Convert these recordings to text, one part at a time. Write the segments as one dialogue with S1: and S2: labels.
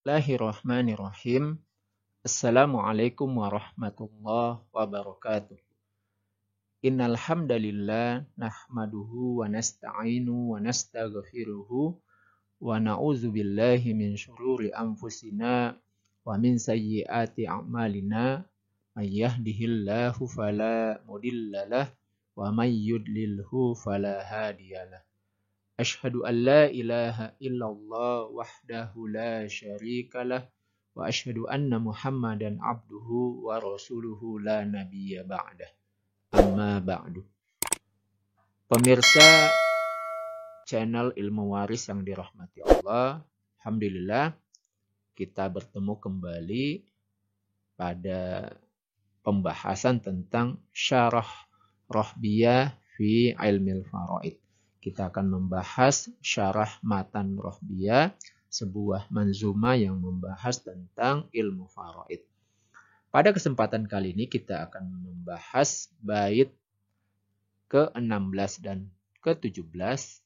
S1: Bismillahirrahmanirrahim. Assalamualaikum warahmatullahi wabarakatuh. Innal hamdalillah nahmaduhu wa nasta'inu wa nastaghfiruhu wa na'udzu billahi min syururi anfusina wa min sayyiati a'malina. May yahdihillahu fala mudhillalah wa may yudlilhu fala hadiyalah. Asyhadu an la ilaha illallah wahdahu la syarikalah wa asyhadu anna Muhammadan abduhu wa rasuluhu la nabiyya ba'dah. Amma ba'du. Pemirsa channel Ilmu Waris yang dirahmati Allah, alhamdulillah kita bertemu kembali pada pembahasan tentang syarah Rohbiyah fi Ilmil Faraid. Kita akan membahas syarah matan Rohbiyah, sebuah manzuma yang membahas tentang ilmu faraid. Pada kesempatan kali ini kita akan membahas bait ke-16 dan ke-17,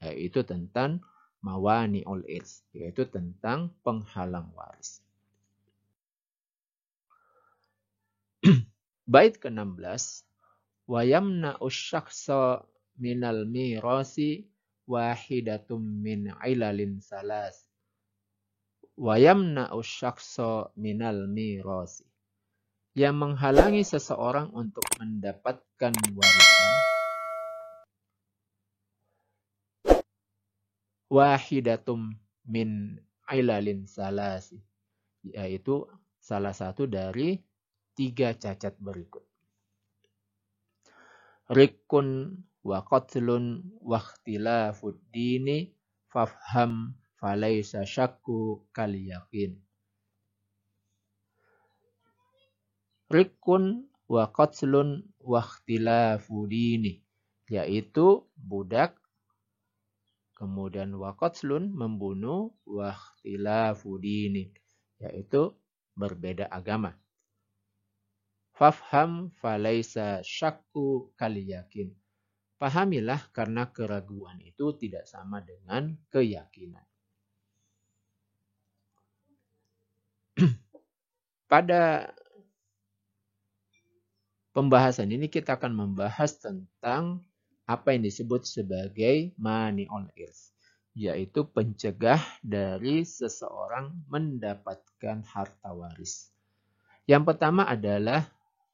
S1: yaitu tentang mawani'ul irs, yaitu tentang penghalang waris. Bait ke-16, wa yamna'us syakhsa minal mirasi wahidatum min ilalin salas. Wa yamna'us syakhsa minal mirasi. Yang menghalangi seseorang untuk mendapatkan warisan wahidatum min ilalin salas, yaitu salah satu dari 3 cacat berikut. Rikun wa qatlun wa ikhtilafud dini fafham falaisa syakku kal yakin. Rikun wa qatlun wa ikhtilafud dini, yaitu budak, kemudian wa qatlun membunuh, wa ikhtilafud dini, yaitu berbeda agama. Fafham falaisa syakku kal yakin. Pahamilah karena keraguan itu tidak sama dengan keyakinan. Pada pembahasan ini kita akan membahas tentang apa yang disebut sebagai mani'ul irs, yaitu pencegah dari seseorang mendapatkan harta waris. Yang pertama adalah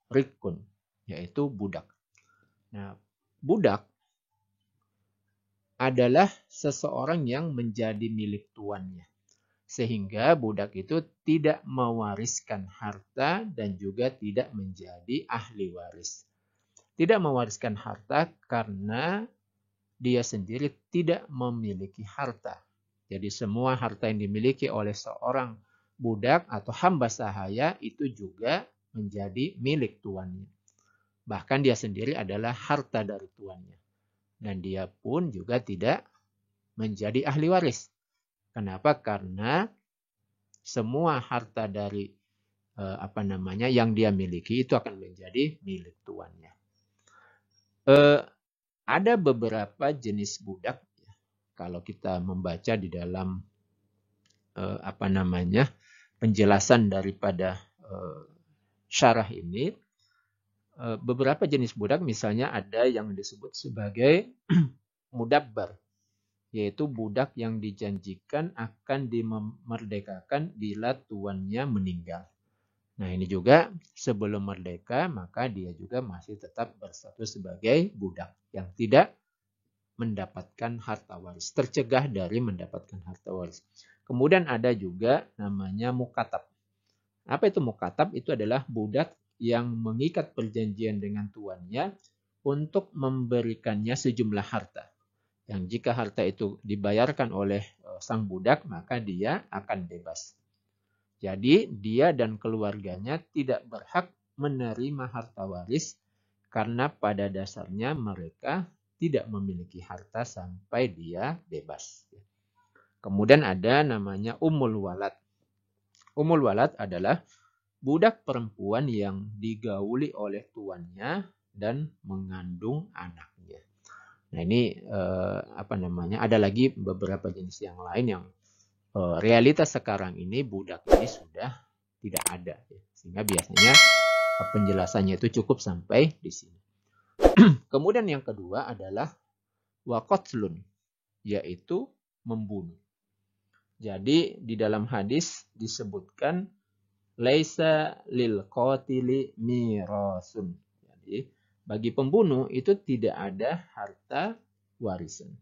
S1: rikun, yaitu budak. Nah, budak adalah seseorang yang menjadi milik tuannya. Sehingga budak itu tidak mewariskan harta dan juga tidak menjadi ahli waris. Tidak mewariskan harta karena dia sendiri tidak memiliki harta. Jadi semua harta yang dimiliki oleh seorang budak atau hamba sahaya itu juga menjadi milik tuannya. Bahkan dia sendiri adalah harta dari tuannya. Dan dia pun juga tidak menjadi ahli waris. Kenapa? Karena semua harta dari yang dia miliki itu akan menjadi milik tuannya. Ada beberapa jenis budak. Kalau kita membaca di dalam penjelasan daripada syarah ini, beberapa jenis budak, misalnya ada yang disebut sebagai mudabbar, yaitu budak yang dijanjikan akan dimerdekakan bila tuannya meninggal. Nah, ini juga sebelum merdeka, maka dia juga masih tetap berstatus sebagai budak yang tidak mendapatkan harta waris, tercegah dari mendapatkan harta waris. Kemudian ada juga namanya mukatab. Apa itu mukatab? Itu adalah budak yang mengikat perjanjian dengan tuannya untuk memberikannya sejumlah harta. Yang jika harta itu dibayarkan oleh sang budak, maka dia akan bebas. Jadi dia dan keluarganya tidak berhak menerima harta waris karena pada dasarnya mereka tidak memiliki harta sampai dia bebas. Kemudian ada namanya ummul walad. Ummul walad adalah budak perempuan yang digauli oleh tuannya dan mengandung anaknya. Nah, ini ada lagi beberapa jenis yang lain yang realitas sekarang ini budak ini sudah tidak ada, ya. Sehingga biasanya penjelasannya itu cukup sampai di sini. Kemudian yang kedua adalah waqatlun, yaitu membunuh. Jadi di dalam hadis disebutkan laisa lil qatili mirasun. Jadi bagi pembunuh itu tidak ada harta warisan.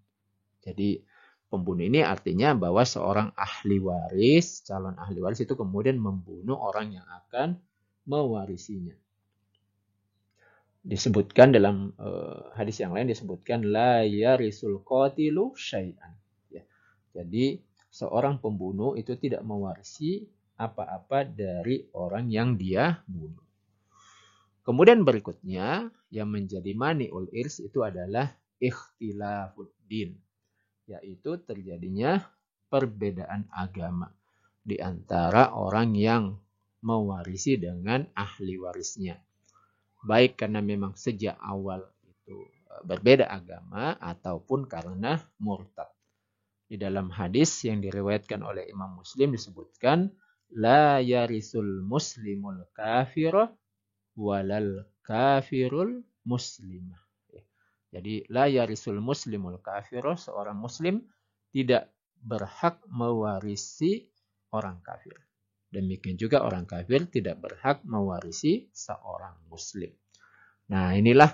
S1: Jadi pembunuh ini artinya bahwa seorang ahli waris, calon ahli waris itu kemudian membunuh orang yang akan mewarisinya. Disebutkan dalam hadis yang lain disebutkan la yarisul qatilu syai'an. Ya. Jadi seorang pembunuh itu tidak mewarisi apa-apa dari orang yang dia bunuh. Kemudian berikutnya yang menjadi mani'ul irs itu adalah ikhtilafuddin, yaitu terjadinya perbedaan agama di antara orang yang mewarisi dengan ahli warisnya. Baik karena memang sejak awal itu berbeda agama ataupun karena murtad. Di dalam hadis yang diriwayatkan oleh Imam Muslim disebutkan la yarisul muslimul kafirah walal kafirul muslimah. Jadi la yarisul muslimul kafirah, seorang muslim tidak berhak mewarisi orang kafir. Demikian juga orang kafir tidak berhak mewarisi seorang muslim. Nah, inilah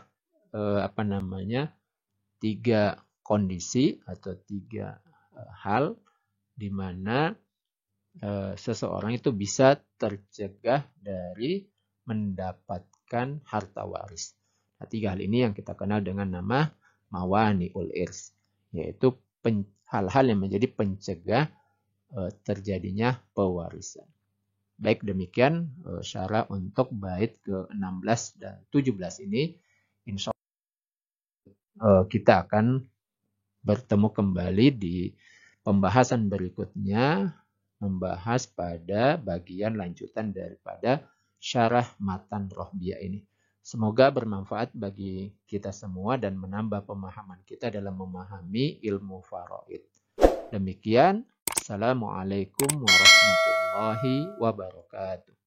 S1: tiga kondisi atau tiga hal di mana seseorang itu bisa tercegah dari mendapatkan harta waris. Nah, tiga hal ini yang kita kenal dengan nama mawani'ul irs, yaitu hal-hal yang menjadi pencegah terjadinya pewarisan. Baik, demikian syarah untuk bait ke-16 dan 17 ini. Insya Allah kita akan bertemu kembali di pembahasan berikutnya, membahas pada bagian lanjutan daripada syarah matan Rohbiyah ini. Semoga bermanfaat bagi kita semua dan menambah pemahaman kita dalam memahami ilmu faraid. Demikian, Assalamualaikum warahmatullahi wabarakatuh.